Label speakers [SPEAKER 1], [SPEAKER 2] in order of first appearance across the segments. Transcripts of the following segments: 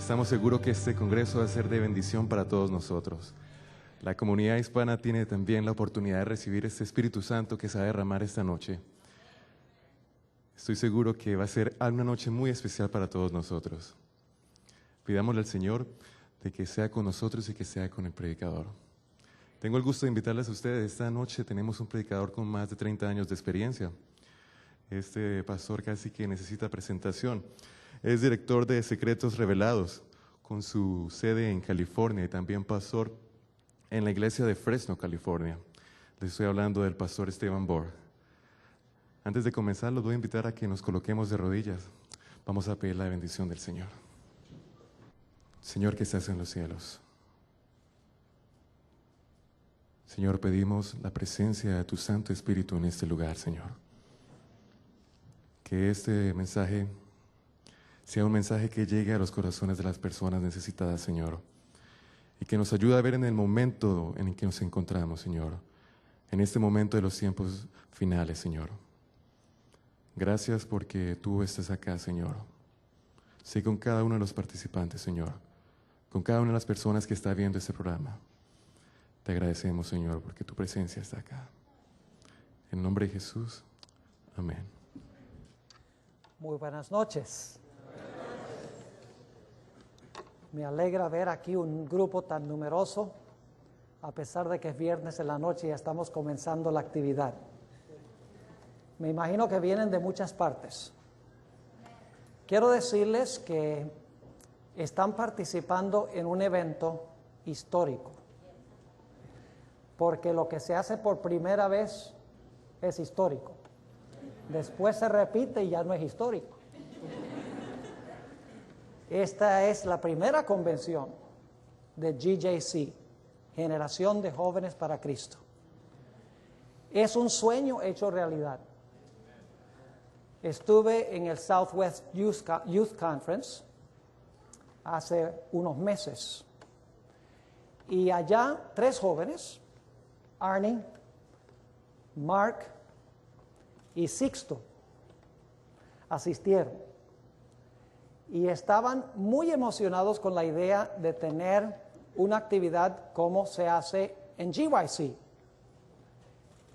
[SPEAKER 1] Estamos seguros que este congreso va a ser de bendición para todos nosotros. La comunidad hispana tiene también la oportunidad de recibir este Espíritu Santo que se va a derramar esta noche. Estoy seguro que va a ser una noche muy especial para todos nosotros. Pidámosle al Señor de que sea con nosotros y que sea con el predicador. Tengo el gusto de invitarles a ustedes. Esta noche tenemos un predicador con más de 30 años de experiencia. Este pastor casi que necesita presentación. Es director de Secretos Revelados, con su sede en California, y también pastor en la iglesia de Fresno, California. Les estoy hablando del pastor Esteban Bohr. Antes de comenzar, los voy a invitar a que nos coloquemos de rodillas. Vamos a pedir la bendición del Señor. Señor que estás en los cielos. Señor, pedimos la presencia de tu Santo Espíritu en este lugar, Señor. Que este mensaje sea un mensaje que llegue a los corazones de las personas necesitadas, Señor. Y que nos ayude a ver en el momento en el que nos encontramos, Señor. En este momento de los tiempos finales, Señor. Gracias porque tú estás acá, Señor. Sé con cada uno de los participantes, Señor. Con cada una de las personas que está viendo este programa. Te agradecemos, Señor, porque tu presencia está acá. En el nombre de Jesús, amén.
[SPEAKER 2] Muy buenas noches. Me alegra ver aquí un grupo tan numeroso, a pesar de que es viernes en la noche y ya estamos comenzando la actividad. Me imagino que vienen de muchas partes. Quiero decirles que están participando en un evento histórico, porque lo que se hace por primera vez es histórico. Después se repite y ya no es histórico. Esta es la primera convención de GJC, Generación de Jóvenes para Cristo. Es un sueño hecho realidad. Estuve en el Southwest Youth Conference hace unos meses. Y allá 3 jóvenes, Arnie, Mark y Sixto, asistieron. Y estaban muy emocionados con la idea de tener una actividad como se hace en GYC.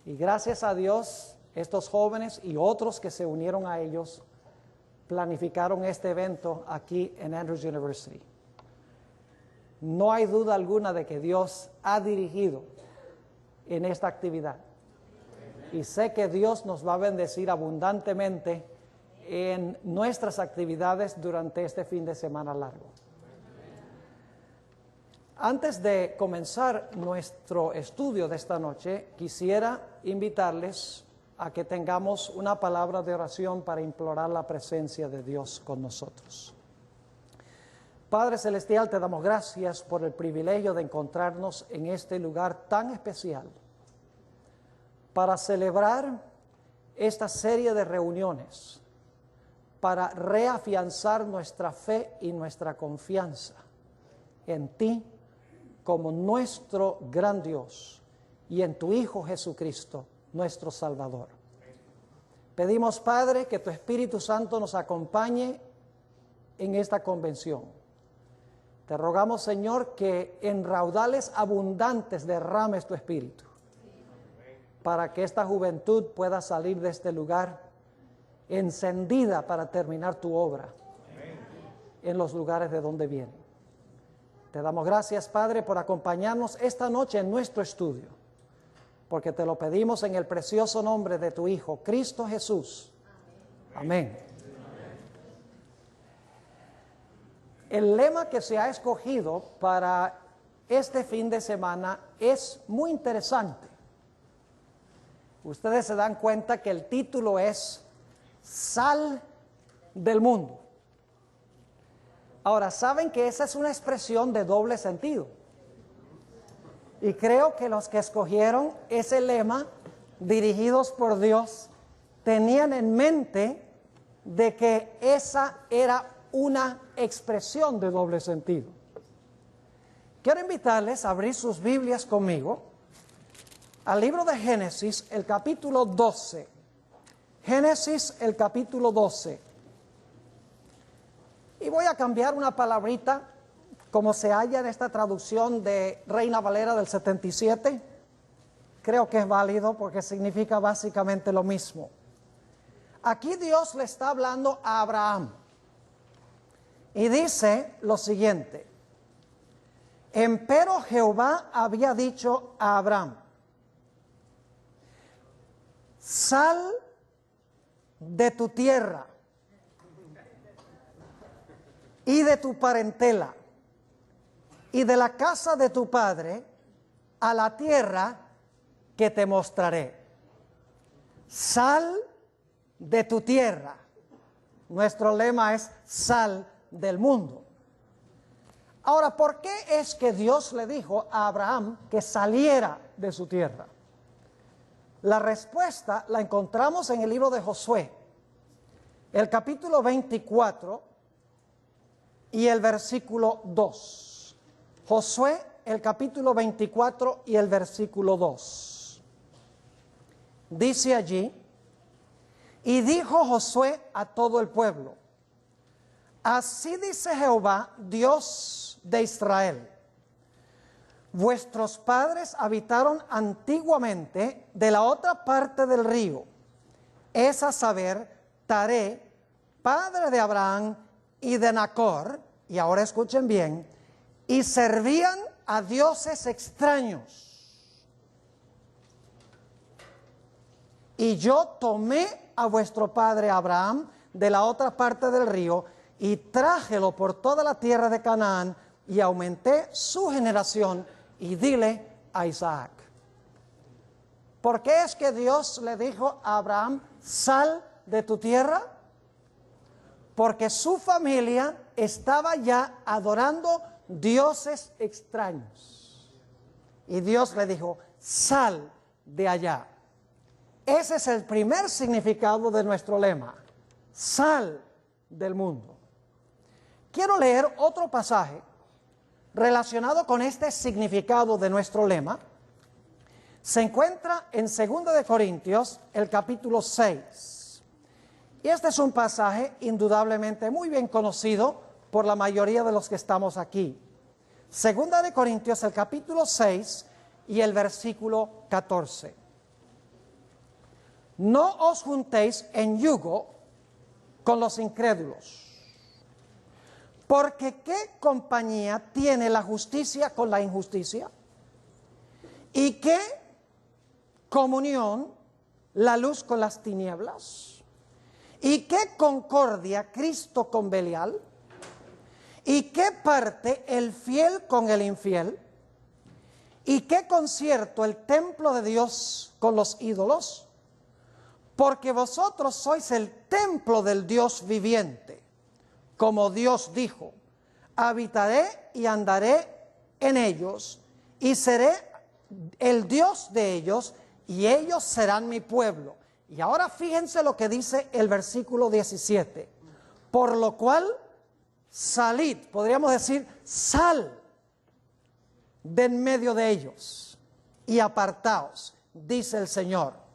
[SPEAKER 2] Y gracias a Dios, estos jóvenes y otros que se unieron a ellos planificaron este evento aquí en Andrews University. No hay duda alguna de que Dios ha dirigido en esta actividad. Y sé que Dios nos va a bendecir abundantemente en nuestras actividades durante este fin de semana largo. Antes de comenzar nuestro estudio de esta noche, quisiera invitarles a que tengamos una palabra de oración para implorar la presencia de Dios con nosotros. Padre Celestial, te damos gracias por el privilegio de encontrarnos en este lugar tan especial para celebrar esta serie de reuniones, para reafianzar nuestra fe y nuestra confianza en ti como nuestro gran Dios y en tu Hijo Jesucristo, nuestro Salvador. Pedimos, Padre, que tu Espíritu Santo nos acompañe en esta convención. Te rogamos, Señor, que en raudales abundantes derrames tu Espíritu para que esta juventud pueda salir de este lugar encendida para terminar tu obra en los lugares de donde viene. Te damos gracias, Padre, por acompañarnos esta noche en nuestro estudio, porque te lo pedimos en el precioso nombre de tu Hijo, Cristo Jesús. Amén. El lema que se ha escogido para este fin de semana es muy interesante. Ustedes se dan cuenta que el título es Sal del Mundo. Ahora, saben que esa es una expresión de doble sentido. Y creo que los que escogieron ese lema, dirigidos por Dios, tenían en mente de que esa era una expresión de doble sentido. Quiero invitarles a abrir sus Biblias conmigo al libro de Génesis, el capítulo 12. Génesis, el capítulo 12. Y voy a cambiar una palabrita, como se halla en esta traducción de Reina Valera del 77. Creo que es válido porque significa básicamente lo mismo. Aquí Dios le está hablando a Abraham y dice lo siguiente: empero Jehová había dicho a Abraham, sal de tu tierra y de tu parentela y de la casa de tu padre a la tierra que te mostraré. Sal de tu tierra. Nuestro lema es sal del mundo. Ahora, ¿por qué es que Dios le dijo a Abraham que saliera de su tierra? La respuesta la encontramos en el libro de Josué, el capítulo 24 y el versículo 2. Josué, el capítulo 24 y el versículo 2. Dice allí: y dijo Josué a todo el pueblo, así dice Jehová, Dios de Israel, vuestros padres habitaron antiguamente de la otra parte del río, es a saber, Taré, padre de Abraham y de Nacor, y ahora escuchen bien, y servían a dioses extraños. Y yo tomé a vuestro padre Abraham de la otra parte del río y trájelo por toda la tierra de Canaán y aumenté su generación y dile a Isaac. ¿Por qué es que Dios le dijo a Abraham, sal de tu tierra? Porque su familia estaba ya adorando dioses extraños. Y Dios le dijo, sal de allá. Ese es el primer significado de nuestro lema, sal del mundo. Quiero leer otro pasaje relacionado con este significado de nuestro lema. Se encuentra en 2 de Corintios, el capítulo 6. Y este es un pasaje indudablemente muy bien conocido por la mayoría de los que estamos aquí. 2 de Corintios, el capítulo 6 y el versículo 14. No os juntéis en yugo con los incrédulos, porque ¿qué compañía tiene la justicia con la injusticia? ¿Y qué comunión la luz con las tinieblas? ¿Y qué concordia Cristo con Belial? ¿Y qué parte el fiel con el infiel? ¿Y qué concierto el templo de Dios con los ídolos? Porque vosotros sois el templo del Dios viviente. Como Dios dijo, habitaré y andaré en ellos, y seré el Dios de ellos, y ellos serán mi pueblo. Y ahora fíjense lo que dice el versículo 17. Por lo cual, salid, podríamos decir, sal de en medio de ellos, y apartaos, dice el Señor.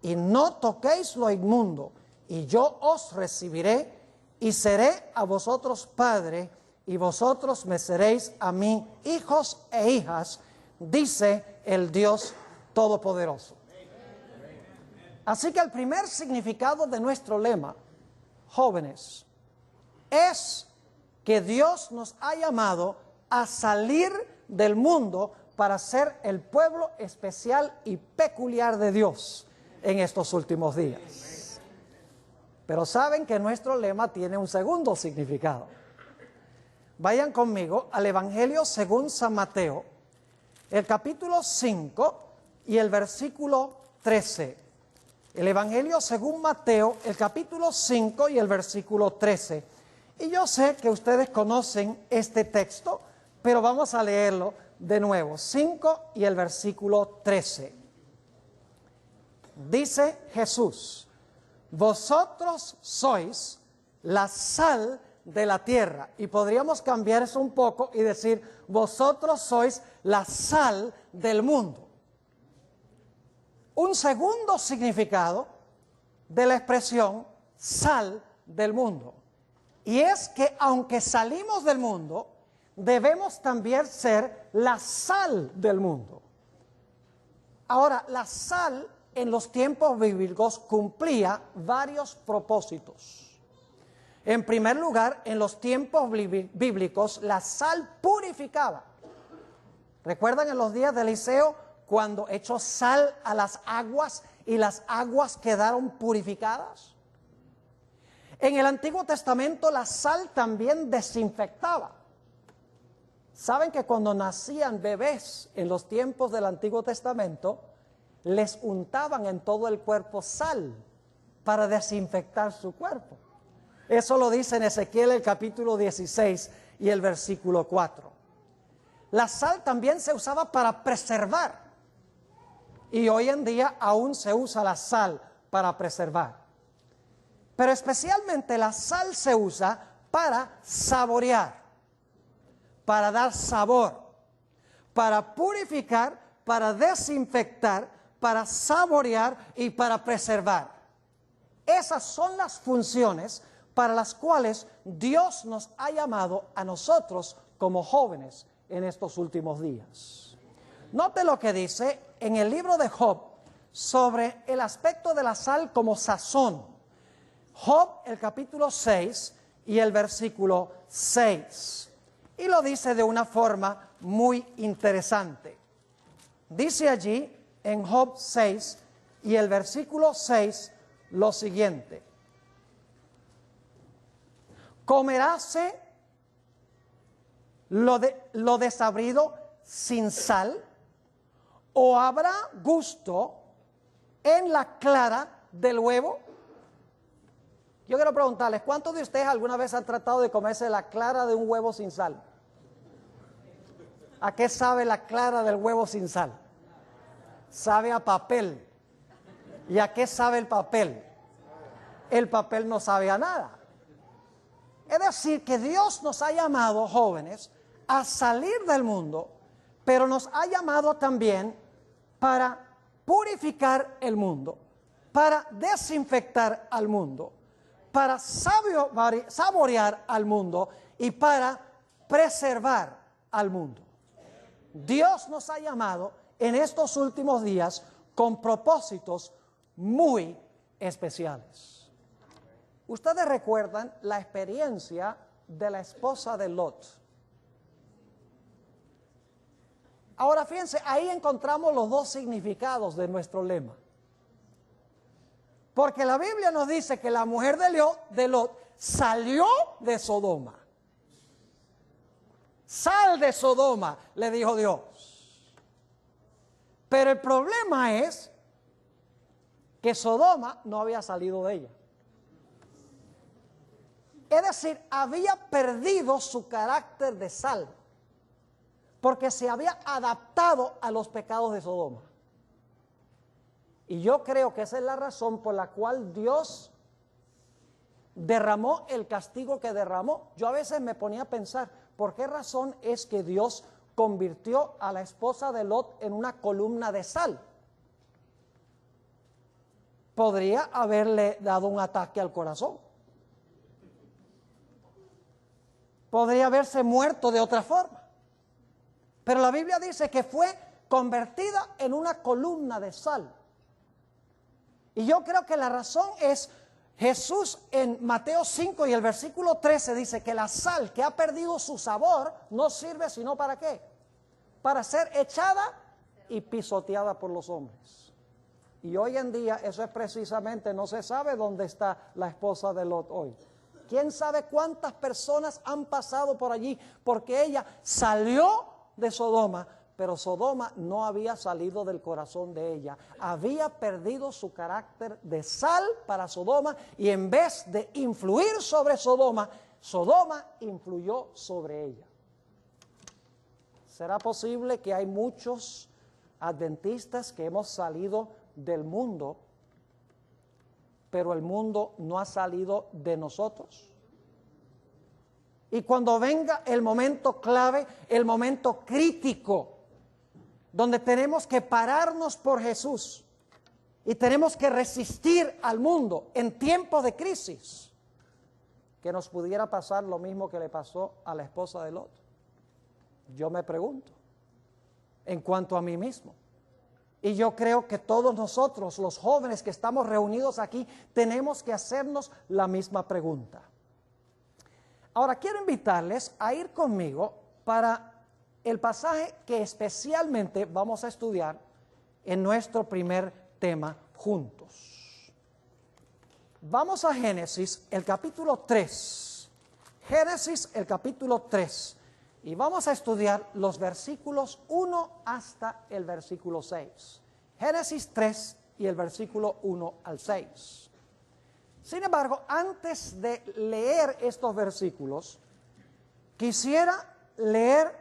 [SPEAKER 2] Y no toquéis lo inmundo, y yo os recibiré, y seré a vosotros padre, y vosotros me seréis a mí hijos e hijas, dice el Dios Todopoderoso. Así que el primer significado de nuestro lema, jóvenes, es que Dios nos ha llamado a salir del mundo para ser el pueblo especial y peculiar de Dios en estos últimos días. Pero saben que nuestro lema tiene un segundo significado. Vayan conmigo al Evangelio según San Mateo, el capítulo 5 y el versículo 13. El Evangelio según Mateo, el capítulo 5 y el versículo 13. Y yo sé que ustedes conocen este texto, pero vamos a leerlo de nuevo. 5 y el versículo 13. Dice Jesús, vosotros sois la sal de la tierra. Y podríamos cambiar eso un poco y decir, vosotros sois la sal del mundo. Un segundo significado de la expresión sal del mundo. Y es que aunque salimos del mundo, debemos también ser la sal del mundo. Ahora, la sal en los tiempos bíblicos cumplía varios propósitos. En primer lugar, en los tiempos bíblicos, la sal purificaba. ¿Recuerdan en los días de Eliseo cuando echó sal a las aguas y las aguas quedaron purificadas? En el Antiguo Testamento la sal también desinfectaba. ¿Saben que cuando nacían bebés en los tiempos del Antiguo Testamento, les untaban en todo el cuerpo sal para desinfectar su cuerpo? Eso lo dice en Ezequiel el capítulo 16 y el versículo 4. La sal también se usaba para preservar. Y hoy en día aún se usa la sal para preservar. Pero especialmente la sal se usa para saborear, para dar sabor, para purificar, para desinfectar, para saborear y para preservar. Esas son las funciones para las cuales Dios nos ha llamado a nosotros como jóvenes en estos últimos días. Note lo que dice en el libro de Job sobre el aspecto de la sal como sazón. Job, el capítulo 6 y el versículo 6. Y lo dice de una forma muy interesante. Dice allí en Job 6 y el versículo 6 lo siguiente. ¿Comeráse lo desabrido sin sal? ¿O habrá gusto en la clara del huevo? Yo quiero preguntarles, ¿cuántos de ustedes alguna vez han tratado de comerse la clara de un huevo sin sal? ¿A qué sabe la clara del huevo sin sal? Sabe a papel. ¿Y a qué sabe el papel? El papel no sabe a nada. Es decir, que Dios nos ha llamado, jóvenes, a salir del mundo, pero nos ha llamado también para purificar el mundo, para desinfectar al mundo, para saborear al mundo y para preservar al mundo. Dios nos ha llamado en estos últimos días con propósitos muy especiales. Ustedes recuerdan la experiencia de la esposa de Lot. Ahora fíjense, ahí encontramos los dos significados de nuestro lema. Porque la Biblia nos dice que la mujer de Lot salió de Sodoma. Sal de Sodoma, le dijo Dios. Pero el problema es que Sodoma no había salido de ella. Es decir, había perdido su carácter de sal, porque se había adaptado a los pecados de Sodoma. Y yo creo que esa es la razón por la cual Dios derramó el castigo que derramó. Yo a veces me ponía a pensar, ¿por qué razón es que Dios convirtió a la esposa de Lot en una columna de sal? Podría haberle dado un ataque al corazón. Podría haberse muerto de otra forma. Pero la Biblia dice que fue convertida en una columna de sal. Y yo creo que la razón es, Jesús en Mateo 5 y el versículo 13 dice que la sal que ha perdido su sabor no sirve sino ¿para qué? Para ser echada y pisoteada por los hombres. Y hoy en día eso es precisamente, no se sabe dónde está la esposa de Lot hoy. ¿Quién sabe cuántas personas han pasado por allí? Porque ella salió de Sodoma, pero Sodoma no había salido del corazón de ella. Había perdido su carácter de sal para Sodoma y en vez de influir sobre Sodoma, Sodoma influyó sobre ella. ¿Será posible que hay muchos adventistas que hemos salido del mundo, pero el mundo no ha salido de nosotros? Y cuando venga el momento clave, el momento crítico, donde tenemos que pararnos por Jesús y tenemos que resistir al mundo en tiempos de crisis, que nos pudiera pasar lo mismo que le pasó a la esposa de Lot? Yo me pregunto, en cuanto a mí mismo. Y yo creo que todos nosotros, los jóvenes que estamos reunidos aquí, tenemos que hacernos la misma pregunta. Ahora, quiero invitarles a ir conmigo para el pasaje que especialmente vamos a estudiar en nuestro primer tema juntos. Vamos a Génesis, el capítulo 3. Génesis, el capítulo 3. Y vamos a estudiar los versículos 1 hasta el versículo 6. Génesis 3 y el versículo 1 al 6. Sin embargo, antes de leer estos versículos, quisiera leer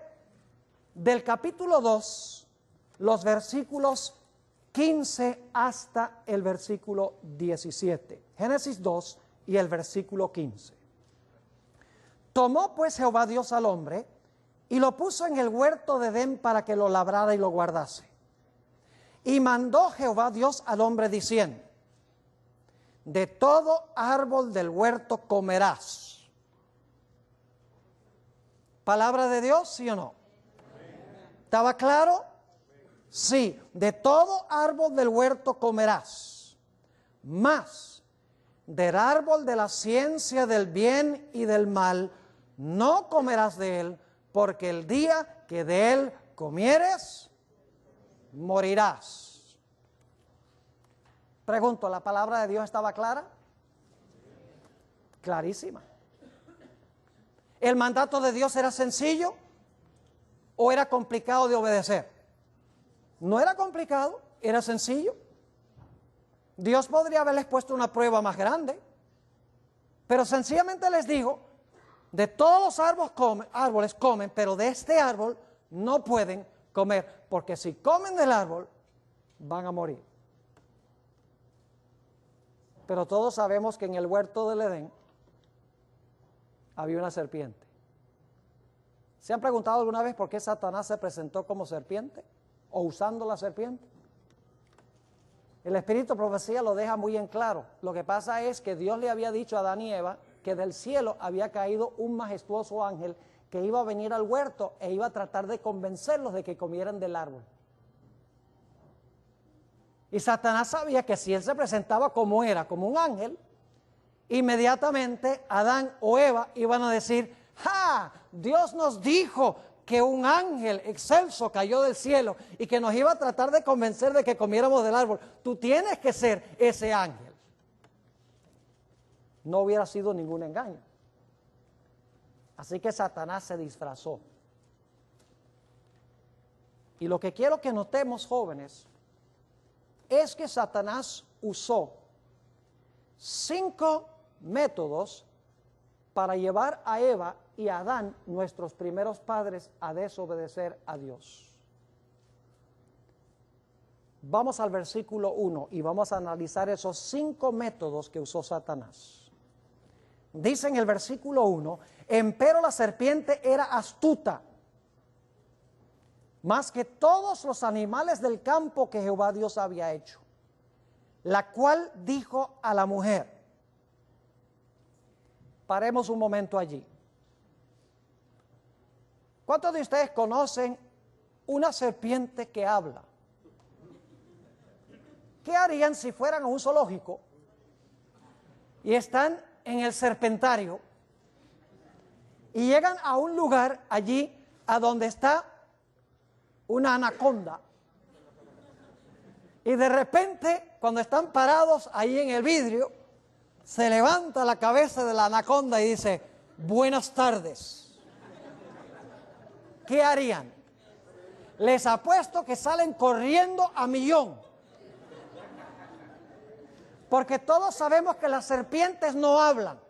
[SPEAKER 2] del capítulo 2 los versículos 15 hasta el versículo 17. Génesis 2 y el versículo 15. Tomó pues Jehová Dios al hombre y lo puso en el huerto de Edén para que lo labrara y lo guardase. Y mandó Jehová Dios al hombre diciendo: de todo árbol del huerto comerás. ¿Palabra de Dios, sí o no? ¿Estaba claro? Sí, de todo árbol del huerto comerás, mas del árbol de la ciencia del bien y del mal no comerás de él, porque el día que de él comieres, morirás. Pregunto, ¿la palabra de Dios estaba clara? Clarísima. ¿El mandato de Dios era sencillo o era complicado de obedecer? No era complicado, era sencillo. Dios podría haberles puesto una prueba más grande, pero sencillamente les digo: de todos los árboles comen, pero de este árbol no pueden comer, porque si comen del árbol van a morir. Pero todos sabemos que en el huerto del Edén había una serpiente. ¿Se han preguntado alguna vez por qué Satanás se presentó como serpiente o usando la serpiente? El Espíritu de Profecía lo deja muy en claro. Lo que pasa es que Dios le había dicho a Adán y Eva que del cielo había caído un majestuoso ángel que iba a venir al huerto e iba a tratar de convencerlos de que comieran del árbol. Y Satanás sabía que si él se presentaba como era, como un ángel, inmediatamente Adán o Eva iban a decir: ¡ja! Dios nos dijo que un ángel excelso cayó del cielo y que nos iba a tratar de convencer de que comiéramos del árbol. Tú tienes que ser ese ángel. No hubiera sido ningún engaño. Así que Satanás se disfrazó. Y lo que quiero que notemos, jóvenes, es que Satanás usó 5 métodos para llevar a Eva y a Adán, nuestros primeros padres, a desobedecer a Dios. Vamos al versículo 1 y vamos a analizar esos 5 métodos que usó Satanás. Dice en el versículo 1: empero la serpiente era astuta, más que todos los animales del campo que Jehová Dios había hecho, la cual dijo a la mujer. Paremos un momento allí. ¿Cuántos de ustedes conocen una serpiente que habla? ¿Qué harían si fueran a un zoológico y están en el serpentario y llegan a un lugar allí a donde está una anaconda, y de repente, cuando están parados ahí en el vidrio, se levanta la cabeza de la anaconda y dice: buenas tardes? ¿Qué harían? Les apuesto que salen corriendo a millón, porque todos sabemos que las serpientes no hablan.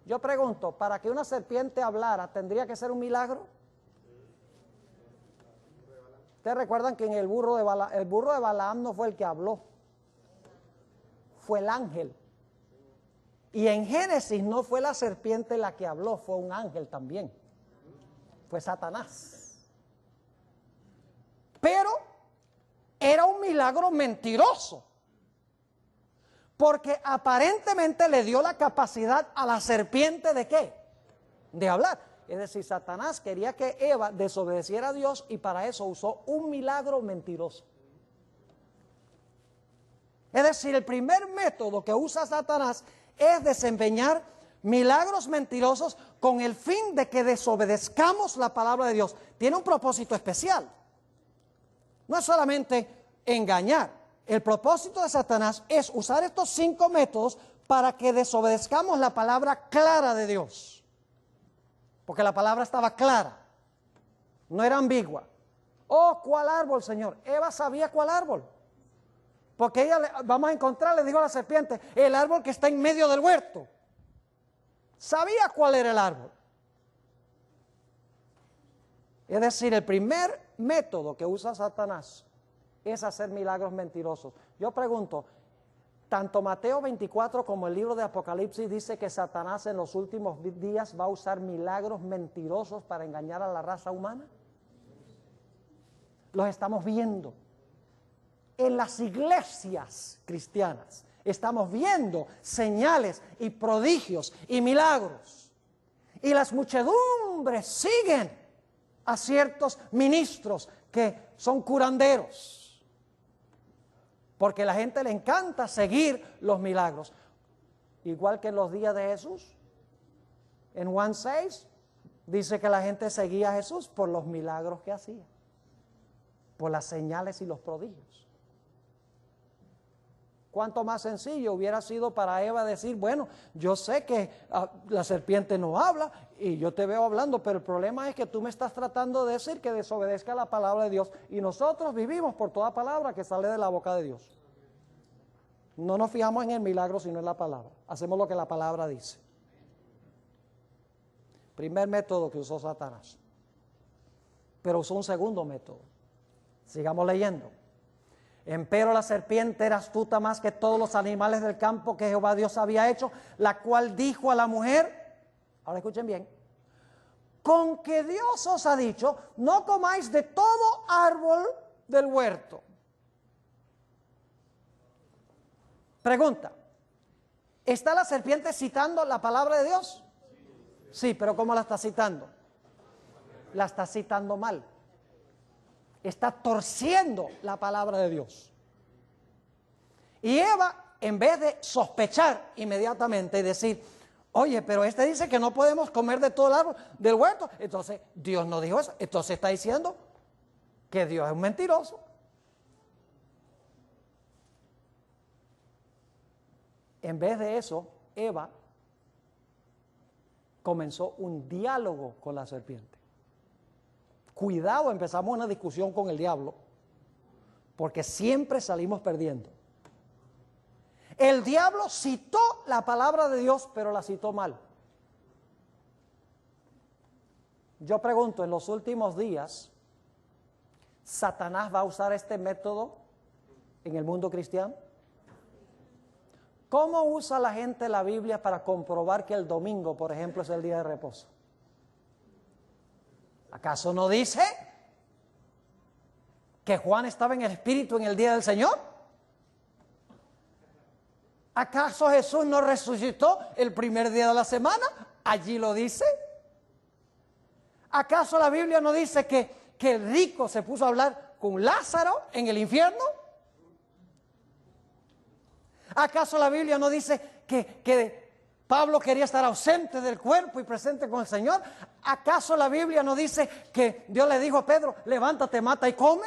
[SPEAKER 2] Yo pregunto, ¿para que una serpiente hablara tendría que ser un milagro? Ustedes recuerdan que en el burro de Balaam no fue el que habló, fue el ángel. Y en Génesis no fue la serpiente la que habló, fue un ángel también, fue Satanás. Pero era un milagro mentiroso, Porque aparentemente le dio la capacidad a la serpiente ¿de qué? De hablar. Es decir, Satanás quería que Eva desobedeciera a Dios y para eso usó un milagro mentiroso. Es decir, el primer método que usa Satanás es desempeñar milagros mentirosos con el fin de que desobedezcamos la palabra de Dios. Tiene un propósito especial. No es solamente engañar. El propósito de Satanás es usar estos 5 métodos para que desobedezcamos la palabra clara de Dios. Porque la palabra estaba clara, no era ambigua. Oh, ¿cuál árbol, Señor? Eva sabía cuál árbol. Porque ella, vamos a encontrar, le dijo a la serpiente, el árbol que está en medio del huerto. Sabía cuál era el árbol. Es decir, el primer método que usa Satanás es hacer milagros mentirosos. Yo pregunto, tanto Mateo 24 como el libro de Apocalipsis dice que Satanás en los últimos días va a usar milagros mentirosos para engañar a la raza humana. Los estamos viendo. En las iglesias cristianas estamos viendo señales y prodigios y milagros. Y las muchedumbres siguen a ciertos ministros que son curanderos. Porque a la gente le encanta seguir los milagros. Igual que en los días de Jesús. En Juan 6 dice que la gente seguía a Jesús por los milagros que hacía. Por las señales y los prodigios. Cuánto más sencillo hubiera sido para Eva decir, bueno, yo sé que la serpiente no habla y yo te veo hablando, pero el problema es que tú me estás tratando de decir que desobedezca la palabra de Dios y nosotros vivimos por toda palabra que sale de la boca de Dios. No nos fijamos en el milagro sino en la palabra, hacemos lo que la palabra dice. Primer método que usó Satanás, pero usó un segundo método. Sigamos leyendo. Empero la serpiente era astuta más que todos los animales del campo que Jehová Dios había hecho, la cual dijo a la mujer, ahora escuchen bien, con que Dios os ha dicho, no comáis de todo árbol del huerto. Pregunta, ¿está la serpiente citando la palabra de Dios? Sí, pero ¿cómo la está citando? La está citando mal. Está torciendo la palabra de Dios. Y Eva, en vez de sospechar inmediatamente y decir, oye, pero este dice que no podemos comer de todo el árbol del huerto, entonces Dios no dijo eso, entonces está diciendo que Dios es un mentiroso. En vez de eso, Eva comenzó un diálogo con la serpiente. Cuidado, empezamos una discusión con el diablo, porque siempre salimos perdiendo. El diablo citó la palabra de Dios, pero la citó mal. Yo pregunto, en los últimos días, ¿Satanás va a usar este método en el mundo cristiano? ¿Cómo usa la gente la Biblia para comprobar que el domingo, por ejemplo, es el día de reposo? ¿Acaso no dice que Juan estaba en el Espíritu en el día del Señor? ¿Acaso Jesús no resucitó el primer día de la semana? Allí lo dice. ¿Acaso la Biblia no dice que el rico se puso a hablar con Lázaro en el infierno? ¿Acaso la Biblia no dice que Pablo quería estar ausente del cuerpo y presente con el Señor? ¿Acaso la Biblia no dice que Dios le dijo a Pedro, levántate, mata y come?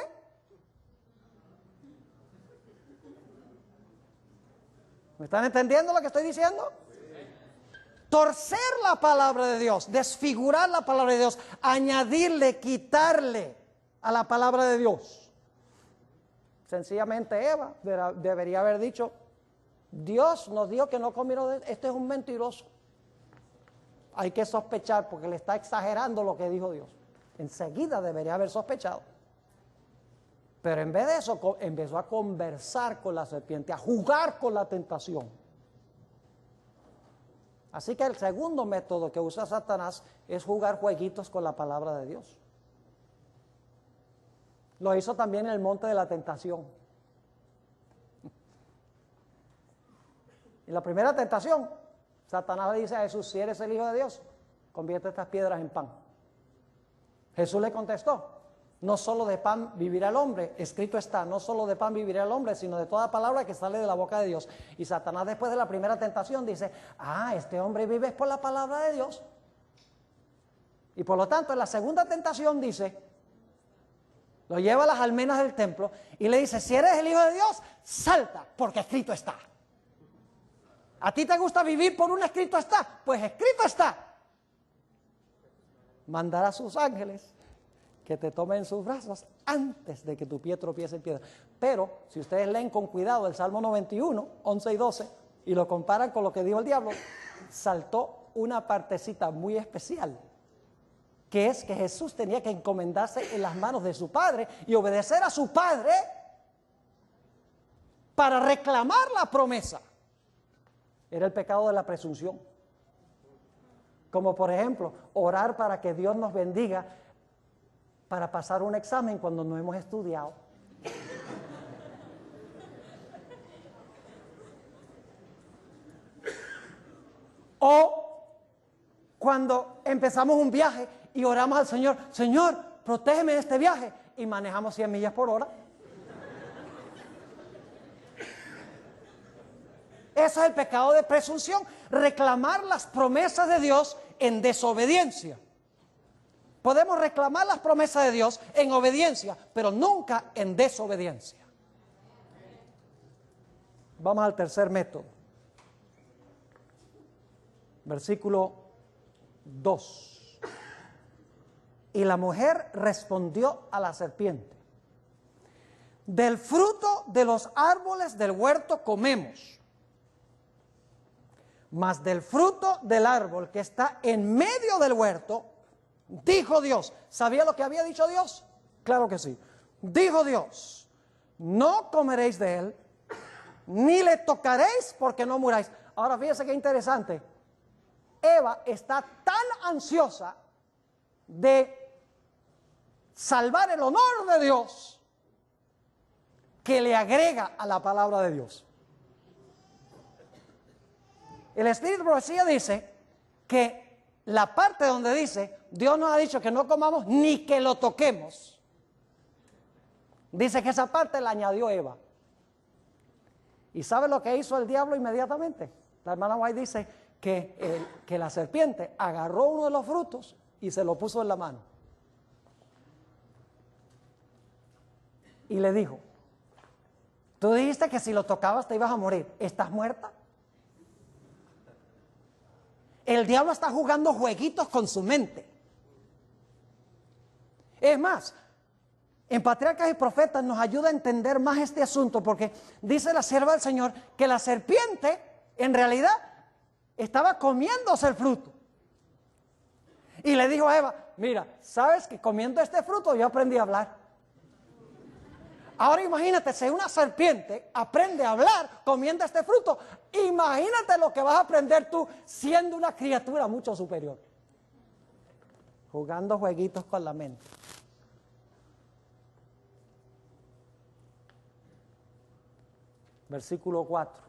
[SPEAKER 2] ¿Me están entendiendo lo que estoy diciendo? Torcer la palabra de Dios, desfigurar la palabra de Dios, añadirle, quitarle a la palabra de Dios. Sencillamente Eva debería haber dicho, Dios nos dijo que no comieron de este es un mentiroso. Hay que sospechar porque le está exagerando lo que dijo Dios. Enseguida debería haber sospechado. Pero en vez de eso empezó a conversar con la serpiente, a jugar con la tentación. Así que el segundo método que usa Satanás es jugar jueguitos con la palabra de Dios. Lo hizo también en el monte de la tentación. Y la primera tentación, Satanás le dice a Jesús, si eres el Hijo de Dios, convierte estas piedras en pan. Jesús le contestó, no solo de pan vivirá el hombre, escrito está, no solo de pan vivirá el hombre, sino de toda palabra que sale de la boca de Dios. Y Satanás, después de la primera tentación, dice, este hombre vive por la palabra de Dios. Y por lo tanto, en la segunda tentación dice, lo lleva a las almenas del templo y le dice, si eres el Hijo de Dios, salta, porque escrito está. ¿A ti te gusta vivir por un escrito está? Pues escrito está. Mandará a sus ángeles que te tomen en sus brazos antes de que tu pie tropiece en piedra. Pero, si ustedes leen con cuidado el Salmo 91, 11 y 12, y lo comparan con lo que dijo el diablo, saltó una partecita muy especial, que es que Jesús tenía que encomendarse en las manos de su Padre y obedecer a su Padre para reclamar la promesa. Era el pecado de la presunción. Como por ejemplo, orar para que Dios nos bendiga para pasar un examen cuando no hemos estudiado. O cuando empezamos un viaje y oramos al Señor, Señor, protégeme de este viaje, y manejamos 100 millas por hora. Ese es el pecado de presunción, reclamar las promesas de Dios en desobediencia. Podemos reclamar las promesas de Dios en obediencia, pero nunca en desobediencia. Vamos al tercer método. Versículo 2. Y la mujer respondió a la serpiente, del fruto de los árboles del huerto comemos, mas del fruto del árbol que está en medio del huerto, dijo Dios. ¿Sabía lo que había dicho Dios? Claro que sí. Dijo Dios, no comeréis de él, ni le tocaréis porque no muráis. Ahora fíjese qué interesante. Eva está tan ansiosa de salvar el honor de Dios que le agrega a la palabra de Dios. El Espíritu de Profecía dice que la parte donde dice, Dios nos ha dicho que no comamos ni que lo toquemos, dice que esa parte la añadió Eva. ¿Y sabe lo que hizo el diablo inmediatamente? La hermana White dice que la serpiente agarró uno de los frutos y se lo puso en la mano. Y le dijo, tú dijiste que si lo tocabas te ibas a morir. ¿Estás muerta? El diablo está jugando jueguitos con su mente. Es más, en Patriarcas y Profetas nos ayuda a entender más este asunto, porque dice la sierva del Señor que la serpiente en realidad estaba comiéndose el fruto. Y le dijo a Eva, mira, ¿sabes que comiendo este fruto yo aprendí a hablar? Ahora imagínate, si una serpiente aprende a hablar comiendo este fruto, imagínate lo que vas a aprender tú siendo una criatura mucho superior. Jugando jueguitos con la mente. Versículo 4.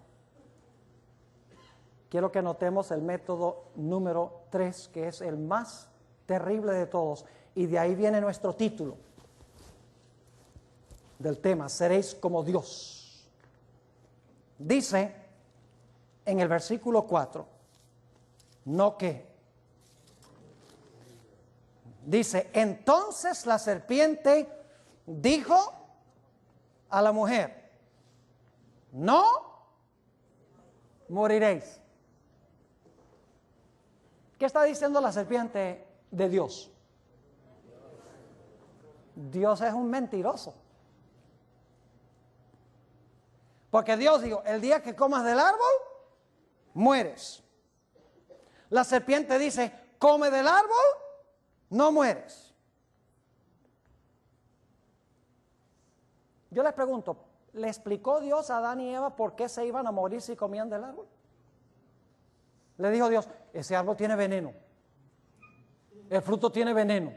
[SPEAKER 2] Quiero que notemos el método número 3, que es el más terrible de todos. Y de ahí viene nuestro título del tema, seréis como Dios. Dice en el versículo 4, no que. Dice, entonces la serpiente dijo a la mujer, no moriréis. ¿Qué está diciendo la serpiente de Dios? Dios es un mentiroso. Porque Dios dijo, el día que comas del árbol, mueres. La serpiente dice, come del árbol, no mueres. Yo les pregunto, ¿le explicó Dios a Adán y Eva por qué se iban a morir si comían del árbol? Le dijo Dios, ese árbol tiene veneno. El fruto tiene veneno.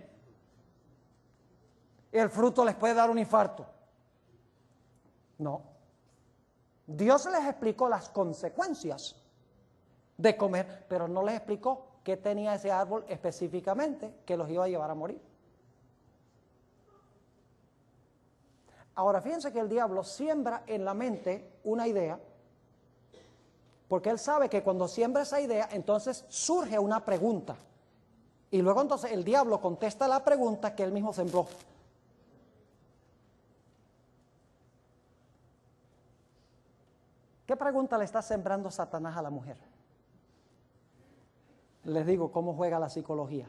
[SPEAKER 2] El fruto les puede dar un infarto. No. Dios les explicó las consecuencias de comer, pero no les explicó qué tenía ese árbol específicamente que los iba a llevar a morir. Ahora fíjense que el diablo siembra en la mente una idea, porque él sabe que cuando siembra esa idea, entonces surge una pregunta. Y luego entonces el diablo contesta la pregunta que él mismo sembró. ¿Qué pregunta le está sembrando Satanás a la mujer? Les digo cómo juega la psicología.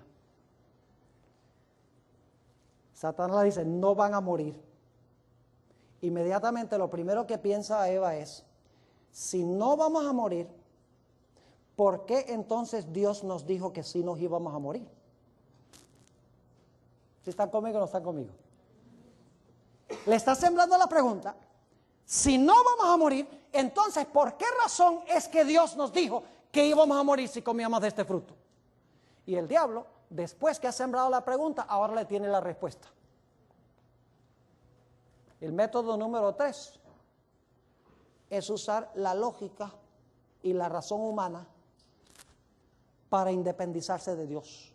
[SPEAKER 2] Satanás le dice, no van a morir. Inmediatamente lo primero que piensa Eva es, si no vamos a morir, ¿por qué entonces Dios nos dijo que sí nos íbamos a morir? ¿Si están conmigo o no están conmigo? Le está sembrando la pregunta, si no vamos a morir, entonces ¿por qué razón es que Dios nos dijo que íbamos a morir si comíamos de este fruto? Y el diablo, después que ha sembrado la pregunta, ahora le tiene la respuesta. El método número 3 es usar la lógica y la razón humana para independizarse de Dios.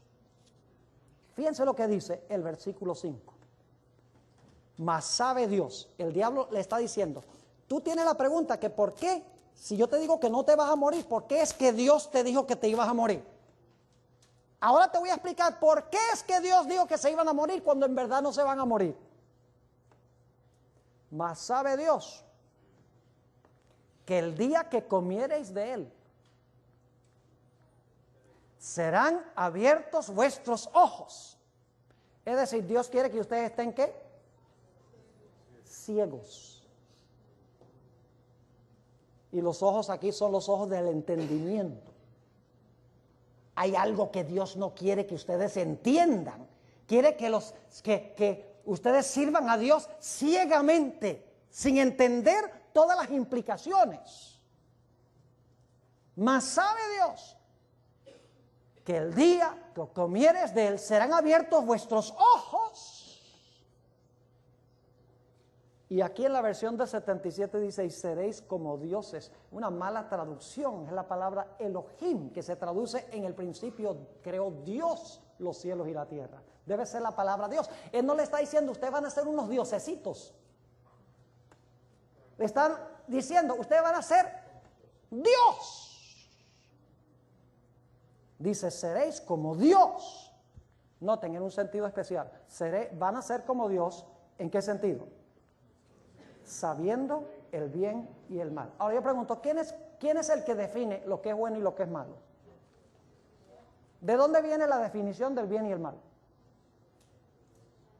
[SPEAKER 2] Fíjense lo que dice el versículo 5. Mas sabe Dios, el diablo le está diciendo, tú tienes la pregunta que por qué, si yo te digo que no te vas a morir, ¿por qué es que Dios te dijo que te ibas a morir? Ahora te voy a explicar por qué es que Dios dijo que se iban a morir cuando en verdad no se van a morir. Mas sabe Dios que el día que comiereis de él, serán abiertos vuestros ojos. Es decir, Dios quiere que ustedes estén ¿qué? Ciegos. Y los ojos aquí son los ojos del entendimiento. Hay algo que Dios no quiere que ustedes entiendan. Quiere que ustedes sirvan a Dios ciegamente, sin entender todas las implicaciones. Mas sabe Dios que el día que comieres de él serán abiertos vuestros ojos. Y aquí en la versión de 77 dice, y seréis como dioses. Una mala traducción es la palabra Elohim, que se traduce en el principio, creó Dios los cielos y la tierra. Debe ser la palabra Dios. Él no le está diciendo, ustedes van a ser unos diosesitos. Le están diciendo, ustedes van a ser Dios. Dice, seréis como Dios. Noten, en un sentido especial. Van a ser como Dios, ¿en qué sentido? Sabiendo el bien y el mal. Ahora yo pregunto, ¿quién es el que define lo que es bueno y lo que es malo? ¿De dónde viene la definición del bien y el mal?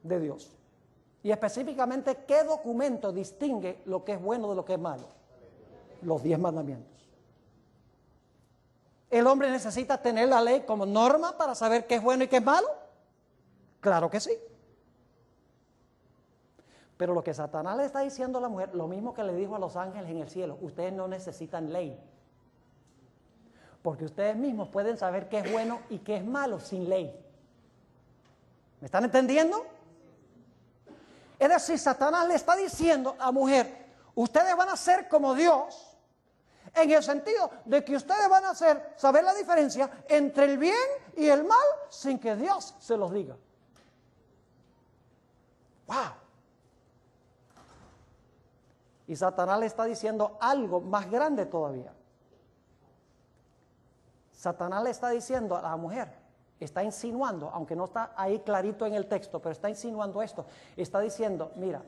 [SPEAKER 2] De Dios. Y específicamente, ¿qué documento distingue lo que es bueno de lo que es malo? Los 10 mandamientos. ¿El hombre necesita tener la ley como norma para saber qué es bueno y qué es malo? Claro que sí. Pero lo que Satanás le está diciendo a la mujer, lo mismo que le dijo a los ángeles en el cielo, ustedes no necesitan ley. Porque ustedes mismos pueden saber qué es bueno y qué es malo sin ley. ¿Me están entendiendo? Es decir, Satanás le está diciendo a la mujer, ustedes van a ser como Dios, en el sentido de que ustedes van a saber la diferencia entre el bien y el mal sin que Dios se los diga. ¡Wow! Y Satanás le está diciendo algo más grande todavía. Satanás le está diciendo a la mujer, está insinuando, aunque no está ahí clarito en el texto, pero está insinuando esto. Está diciendo, mira,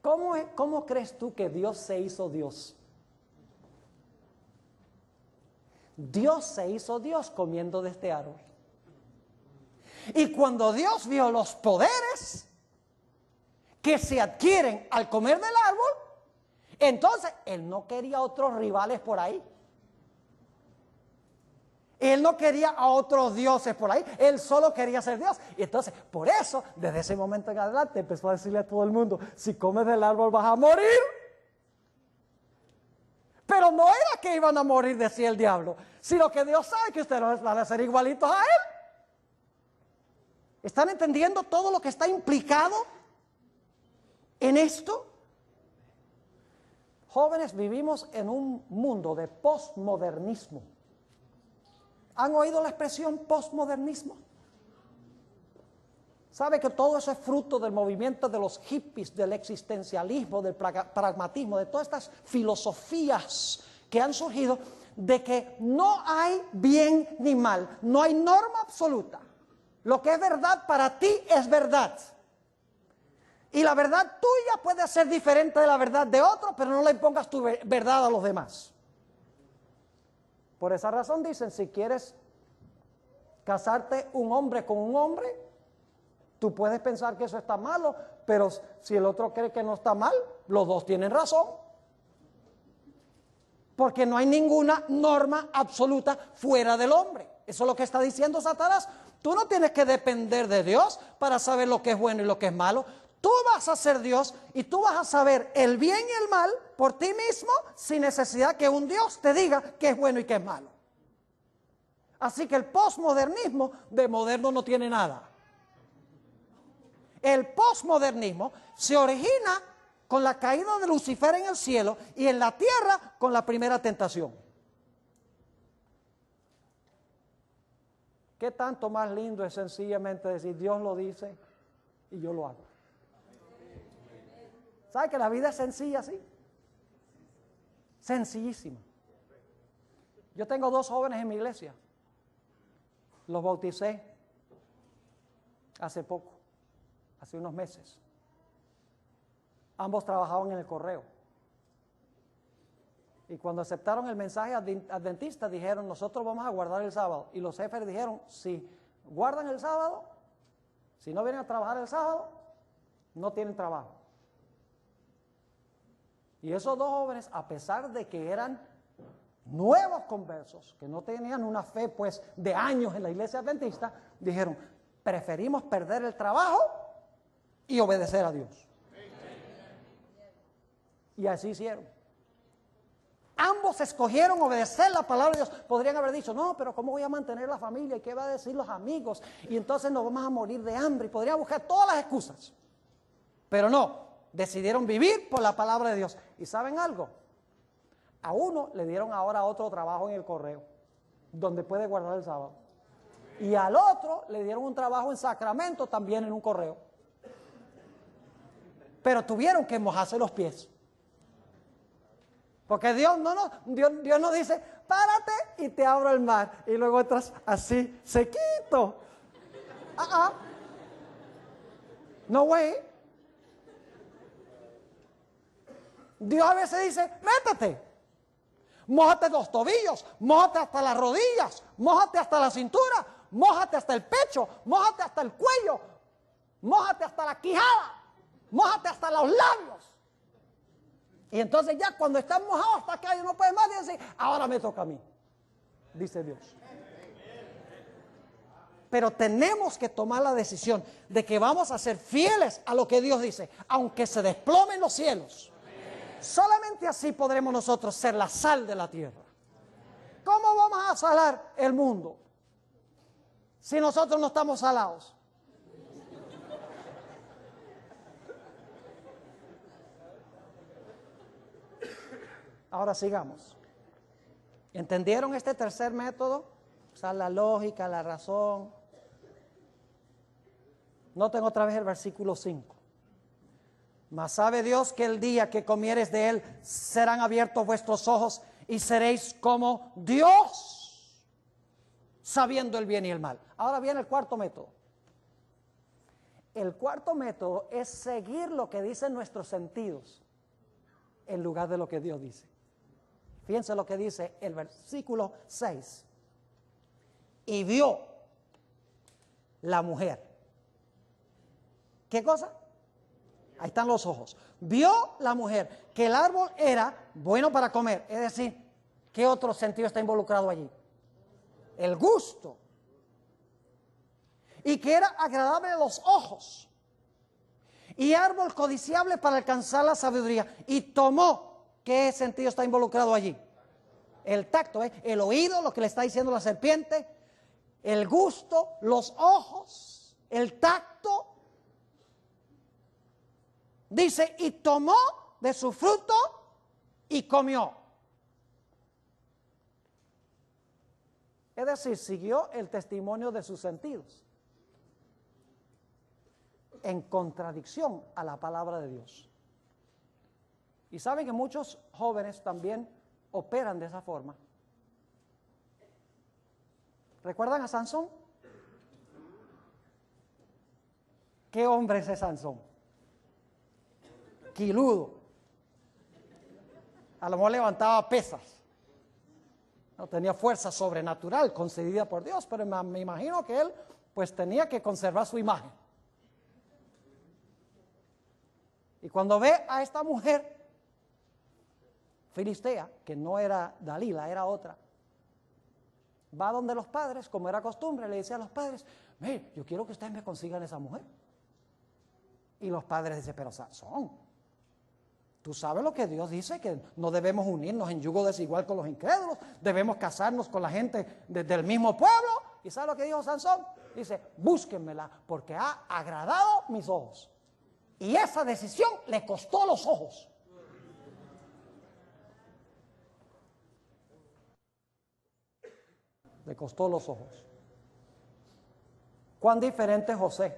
[SPEAKER 2] ¿cómo crees tú que Dios se hizo Dios? Dios se hizo Dios comiendo de este árbol. Y cuando Dios vio los poderes que se adquieren al comer del árbol, entonces Él no quería otros rivales por ahí. Él no quería a otros dioses por ahí, Él solo quería ser Dios. Y entonces, por eso, desde ese momento en adelante, empezó a decirle a todo el mundo, si comes del árbol vas a morir. Pero no era que iban a morir, decía el diablo, sino que Dios sabe que ustedes van a ser igualitos a Él. ¿Están entendiendo todo lo que está implicado en esto? Jóvenes, vivimos en un mundo de posmodernismo. ¿Han oído la expresión posmodernismo? ¿Sabe que todo eso es fruto del movimiento de los hippies, del existencialismo, del pragmatismo, de todas estas filosofías que han surgido, de que no hay bien ni mal, no hay norma absoluta? Lo que es verdad para ti es verdad. Y la verdad tuya puede ser diferente de la verdad de otro, pero no le impongas tu verdad a los demás. Por esa razón dicen, si quieres casarte un hombre con un hombre, tú puedes pensar que eso está malo, pero si el otro cree que no está mal, los dos tienen razón. Porque no hay ninguna norma absoluta fuera del hombre. Eso es lo que está diciendo Satanás. Tú no tienes que depender de Dios para saber lo que es bueno y lo que es malo. Tú vas a ser Dios y tú vas a saber el bien y el mal por ti mismo sin necesidad que un Dios te diga qué es bueno y qué es malo. Así que el posmodernismo de moderno no tiene nada. El posmodernismo se origina con la caída de Lucifer en el cielo y en la tierra con la primera tentación. ¿Qué tanto más lindo es sencillamente decir Dios lo dice y yo lo hago? ¿Sabe que la vida es sencilla así? Sencillísima. Yo tengo 2 jóvenes en mi iglesia. Los bauticé hace poco, hace unos meses. Ambos trabajaban en el correo. Y cuando aceptaron el mensaje adventista, dijeron, nosotros vamos a guardar el sábado. Y los jefes dijeron, si guardan el sábado, si no vienen a trabajar el sábado, no tienen trabajo. Y esos 2 jóvenes, a pesar de que eran nuevos conversos, que no tenían una fe pues de años en la iglesia adventista, dijeron, preferimos perder el trabajo y obedecer a Dios. Y así hicieron. Ambos escogieron obedecer la palabra de Dios. Podrían haber dicho, no, pero ¿cómo voy a mantener la familia? ¿Y qué van a decir los amigos? Y entonces nos vamos a morir de hambre. Y podrían buscar todas las excusas. Pero no, decidieron vivir por la palabra de Dios. ¿Y saben algo? A uno le dieron ahora otro trabajo en el correo, donde puede guardar el sábado. Y al otro le dieron un trabajo en Sacramento, también en un correo. Pero tuvieron que mojarse los pies. Porque Dios no dice, párate y te abro el mar. Y luego entras así, sequito. No way. Dios a veces dice, métete. Mójate los tobillos, mójate hasta las rodillas, mójate hasta la cintura, mójate hasta el pecho, mójate hasta el cuello, mójate hasta la quijada, mójate hasta los labios. Y entonces ya cuando estás mojado hasta acá y no puedes más, dice, ahora me toca a mí, dice Dios. Pero tenemos que tomar la decisión de que vamos a ser fieles a lo que Dios dice, aunque se desplomen los cielos. Solamente así podremos nosotros ser la sal de la tierra. ¿Cómo vamos a salar el mundo si nosotros no estamos salados? Ahora sigamos. ¿Entendieron este tercer método? O sea, la lógica, la razón. Noten otra vez el versículo 5. Mas sabe Dios que el día que comieres de él serán abiertos vuestros ojos y seréis como Dios, sabiendo el bien y el mal. Ahora viene el cuarto método. El cuarto método es seguir lo que dicen nuestros sentidos en lugar de lo que Dios dice. Fíjense lo que dice el versículo 6. Y vio la mujer. ¿Qué cosa? Ahí están los ojos. Vio la mujer que el árbol era bueno para comer. Es decir, ¿qué otro sentido está involucrado allí? El gusto. Y que era agradable a los ojos. Y árbol codiciable para alcanzar la sabiduría. Y tomó. ¿Qué sentido está involucrado allí? El tacto, el oído, lo que le está diciendo la serpiente, el gusto, los ojos, el tacto. Dice, y tomó de su fruto y comió. Es decir, siguió el testimonio de sus sentidos, en contradicción a la palabra de Dios. Y saben que muchos jóvenes también operan de esa forma. ¿Recuerdan a Sansón? ¿Qué hombre es ese Sansón? Quiludo. A lo mejor levantaba pesas. No tenía fuerza sobrenatural concedida por Dios, pero me imagino que él pues tenía que conservar su imagen. Y cuando ve a esta mujer filistea, que no era Dalila, era otra, va donde los padres, como era costumbre, le dice a los padres: mire, yo quiero que ustedes me consigan esa mujer. Y los padres dicen: pero Sansón, tú sabes lo que Dios dice, que no debemos unirnos en yugo desigual con los incrédulos, debemos casarnos con la gente del mismo pueblo. ¿Y sabe lo que dijo Sansón? Dice: búsquenmela porque ha agradado mis ojos. Y esa decisión le costó los ojos. Le costó los ojos. ¿Cuán diferente es José?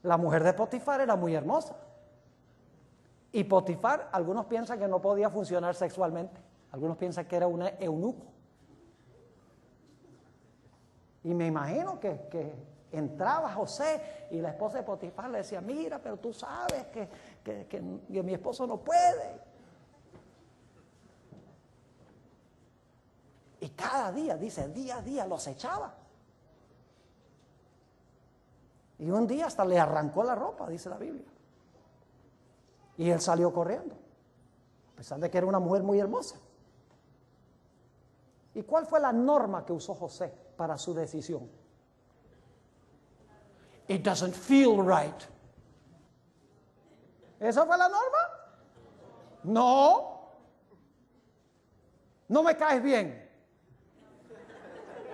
[SPEAKER 2] La mujer de Potifar era muy hermosa. Y Potifar, algunos piensan que no podía funcionar sexualmente. Algunos piensan que era un eunuco. Y me imagino que entraba José y la esposa de Potifar le decía: mira, pero tú sabes que mi esposo no puede. Y cada día, dice, día a día los echaba. Y un día hasta le arrancó la ropa, dice la Biblia. Y él salió corriendo, a pesar de que era una mujer muy hermosa. ¿Y cuál fue la norma que usó José para su decisión? It doesn't feel right. ¿Esa fue la norma? No. No me caes bien.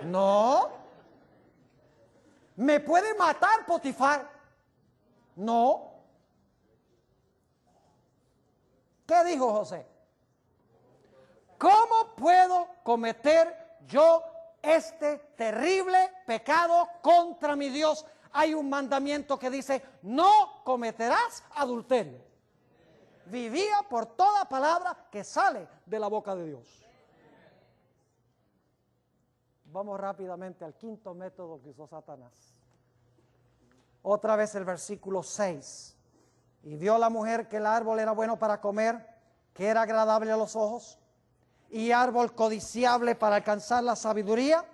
[SPEAKER 2] No. ¿Me puede matar Potifar? No. ¿Qué dijo José? ¿Cómo puedo cometer yo este terrible pecado contra mi Dios? Hay un mandamiento que dice: no cometerás adulterio. Vivía por toda palabra que sale de la boca de Dios. Vamos rápidamente al quinto método que usó Satanás. Otra vez el versículo 6. Y vio la mujer que el árbol era bueno para comer, que era agradable a los ojos, y árbol codiciable para alcanzar la sabiduría.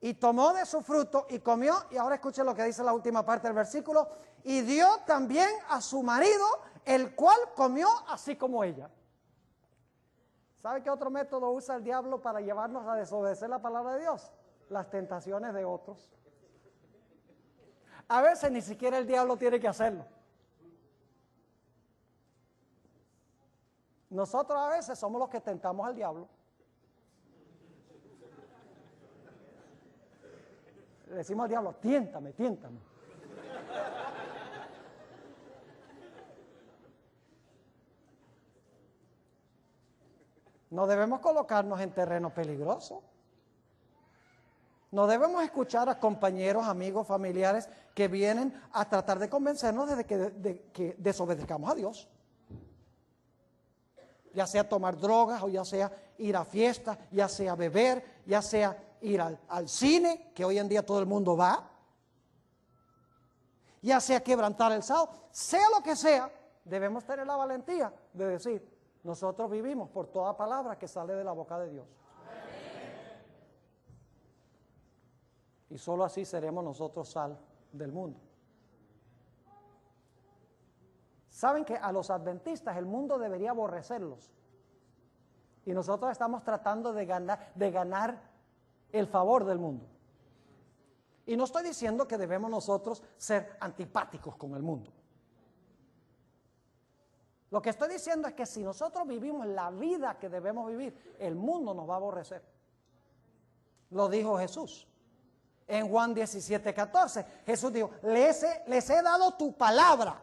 [SPEAKER 2] Y tomó de su fruto y comió. Y ahora escuchen lo que dice la última parte del versículo. Y dio también a su marido, el cual comió así como ella. ¿Sabe qué otro método usa el diablo para llevarnos a desobedecer la palabra de Dios? Las tentaciones de otros. A veces ni siquiera el diablo tiene que hacerlo. Nosotros a veces somos los que tentamos al diablo. Le decimos al diablo: tiéntame, tiéntame. No debemos colocarnos en terreno peligroso. No debemos escuchar a compañeros, amigos, familiares que vienen a tratar de convencernos de que desobedezcamos a Dios. Ya sea tomar drogas, o ya sea ir a fiestas, ya sea beber, ya sea ir al cine, que hoy en día todo el mundo va, ya sea quebrantar el sábado, sea lo que sea, debemos tener la valentía de decir: nosotros vivimos por toda palabra que sale de la boca de Dios. Y solo así seremos nosotros sal del mundo. Saben que a los adventistas el mundo debería aborrecerlos. Y nosotros estamos tratando de ganar el favor del mundo. Y no estoy diciendo que debemos nosotros ser antipáticos con el mundo. Lo que estoy diciendo es que si nosotros vivimos la vida que debemos vivir, el mundo nos va a aborrecer. Lo dijo Jesús. En Juan 17:14, Jesús dijo, les he dado tu palabra.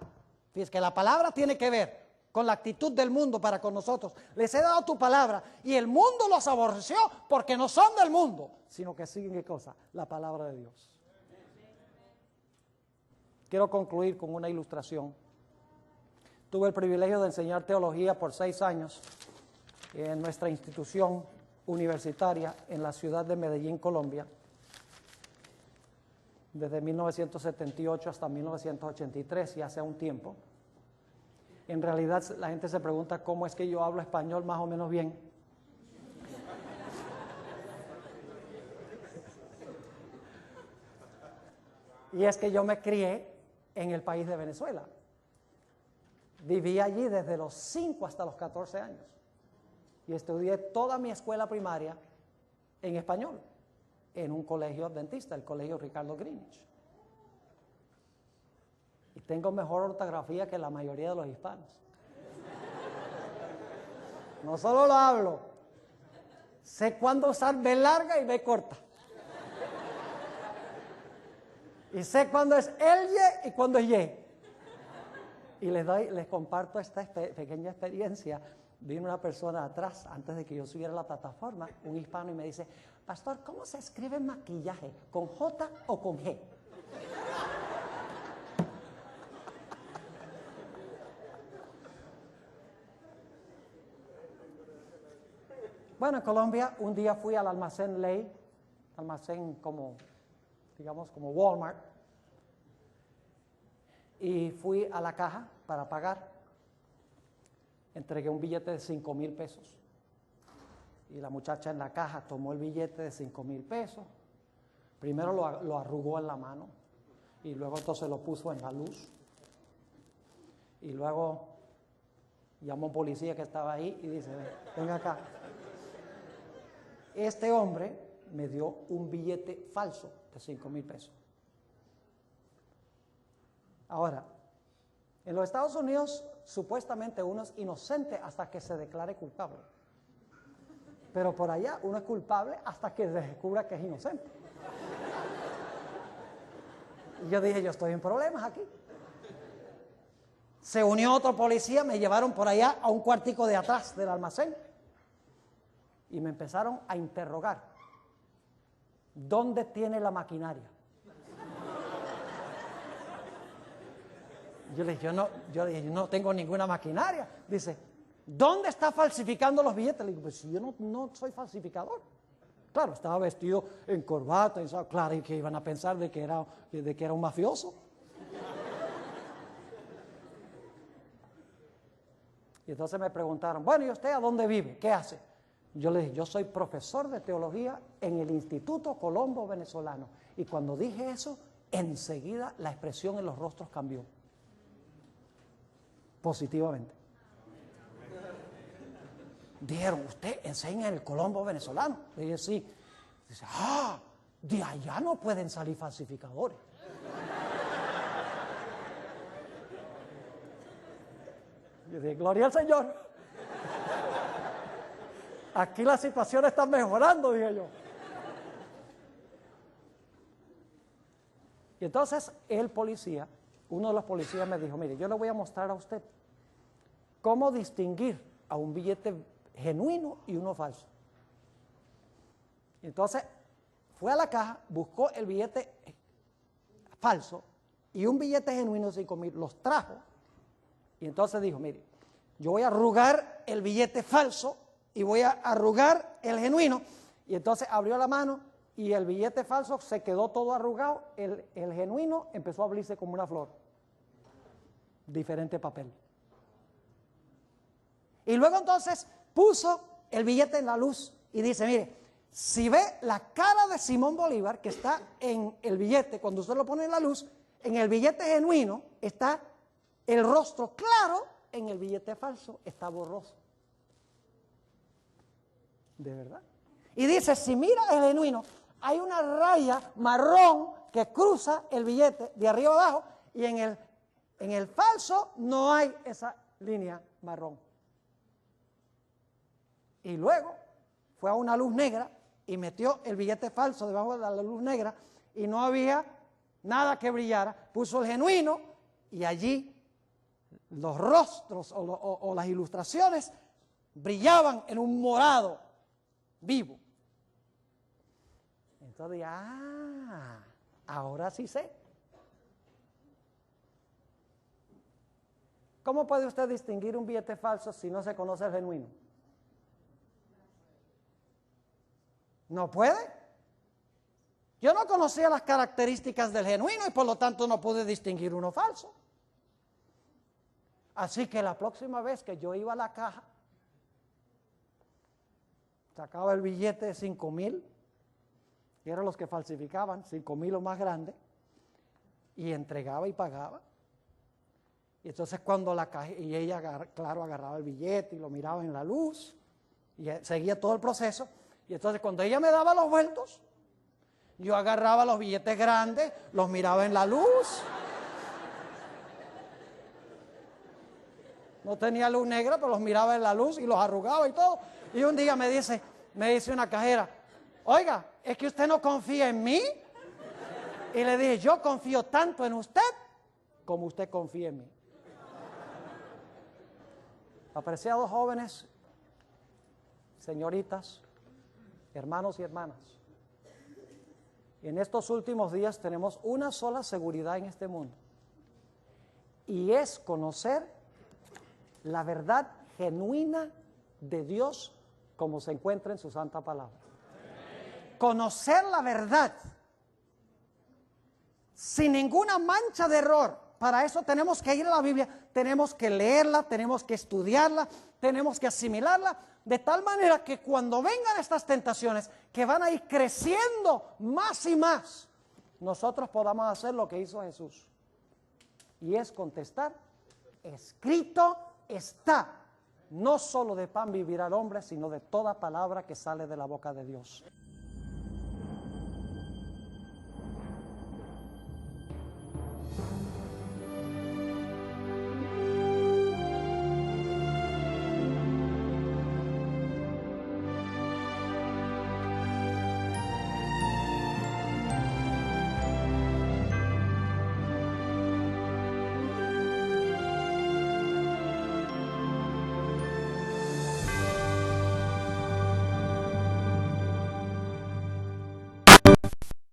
[SPEAKER 2] Fíjate que la palabra tiene que ver con la actitud del mundo para con nosotros. Les he dado tu palabra y el mundo los aborreció porque no son del mundo, sino que siguen, ¿qué cosa? La palabra de Dios. Quiero concluir con una ilustración. Tuve el privilegio de enseñar teología por 6 años en nuestra institución universitaria en la ciudad de Medellín, Colombia, desde 1978 hasta 1983, y hace un tiempo. En realidad la gente se pregunta cómo es que yo hablo español más o menos bien. Y es que yo me crié en el país de Venezuela. Viví allí desde los 5 hasta los 14 años. Y estudié toda mi escuela primaria en español, en un colegio adventista, el colegio Ricardo Greenwich. Y tengo mejor ortografía que la mayoría de los hispanos. No solo lo hablo, sé cuándo usar B larga y B corta. Y sé cuándo es el Y y cuándo es Y. Y les comparto esta pequeña experiencia. Vino una persona atrás, antes de que yo subiera a la plataforma, un hispano, y me dice, pastor, ¿cómo se escribe maquillaje? ¿Con J o con G? Bueno, en Colombia un día fui al almacén Ley, almacén como, digamos, como Walmart, y fui a la caja para pagar. Entregué un billete de 5,000 pesos. Y la muchacha en la caja tomó el billete de 5,000 pesos. Primero lo arrugó en la mano y luego entonces lo puso en la luz. Y luego llamó a un policía que estaba ahí y dice, venga acá. Este hombre me dio un billete falso de 5,000 pesos. Ahora, en los Estados Unidos, supuestamente uno es inocente hasta que se declare culpable. Pero por allá uno es culpable hasta que se descubra que es inocente. Y yo dije, yo estoy en problemas aquí. Se unió otro policía, me llevaron por allá a un cuartico de atrás del almacén. Y me empezaron a interrogar. ¿Dónde tiene la maquinaria? Yo le dije, yo no tengo ninguna maquinaria. Dice, ¿dónde está falsificando los billetes? Le digo, pues yo no soy falsificador. Claro, estaba vestido en corbata, y claro, y que iban a pensar de que era un mafioso. Y entonces me preguntaron, bueno, ¿y usted a dónde vive? ¿Qué hace? Yo le dije, yo soy profesor de teología en el Instituto Colombo Venezolano. Y cuando dije eso, enseguida la expresión en los rostros cambió. Positivamente. Dijeron, ¿usted enseña en el Colombo Venezolano? Le dije, sí. Dice, de allá no pueden salir falsificadores. Yo dije, gloria al Señor. Aquí la situación está mejorando, dije yo. Y entonces el policía, uno de los policías me dijo, mire, yo le voy a mostrar a usted cómo distinguir a un billete genuino y uno falso. Y entonces fue a la caja, buscó el billete falso y un billete genuino de 5,000, los trajo. Y entonces dijo, mire, yo voy a arrugar el billete falso y voy a arrugar el genuino. Y entonces abrió la mano y el billete falso se quedó todo arrugado, el genuino empezó a abrirse como una flor. Diferente papel. Y luego entonces puso el billete en la luz y dice, mire, si ve la cara de Simón Bolívar que está en el billete, cuando usted lo pone en la luz, en el billete genuino está el rostro claro, en el billete falso está borroso. ¿De verdad? Y dice, si mira el genuino, hay una raya marrón que cruza el billete de arriba abajo y en el falso no hay esa línea marrón. Y luego fue a una luz negra y metió el billete falso debajo de la luz negra y no había nada que brillara, puso el genuino y allí los rostros o las ilustraciones brillaban en un morado vivo. Entonces, ahora sí sé. ¿Cómo puede usted distinguir un billete falso si no se conoce el genuino? ¿No puede? Yo no conocía las características del genuino y por lo tanto no pude distinguir uno falso. Así que la próxima vez que yo iba a la caja, sacaba el billete de 5,000, que eran los que falsificaban, 5,000 o más grande, y entregaba y pagaba. Y entonces cuando la caja, y ella, claro, agarraba el billete y lo miraba en la luz, y seguía todo el proceso, y entonces cuando ella me daba los vueltos, yo agarraba los billetes grandes, los miraba en la luz. No tenía luz negra, pero los miraba en la luz y los arrugaba y todo. Y un día me dice una cajera, oiga, ¿es que usted no confía en mí? Y le dije, yo confío tanto en usted como usted confía en mí. Apreciados jóvenes, señoritas, hermanos y hermanas, en estos últimos días tenemos una sola seguridad en este mundo, y es conocer la verdad genuina de Dios como se encuentra en su santa palabra. Conocer la verdad sin ninguna mancha de error. Para eso tenemos que ir a la Biblia, tenemos que leerla, tenemos que estudiarla, tenemos que asimilarla, de tal manera que cuando vengan estas tentaciones que van a ir creciendo más y más, nosotros podamos hacer lo que hizo Jesús, y es contestar, escrito está, no solo de pan vivirá el hombre, sino de toda palabra que sale de la boca de Dios.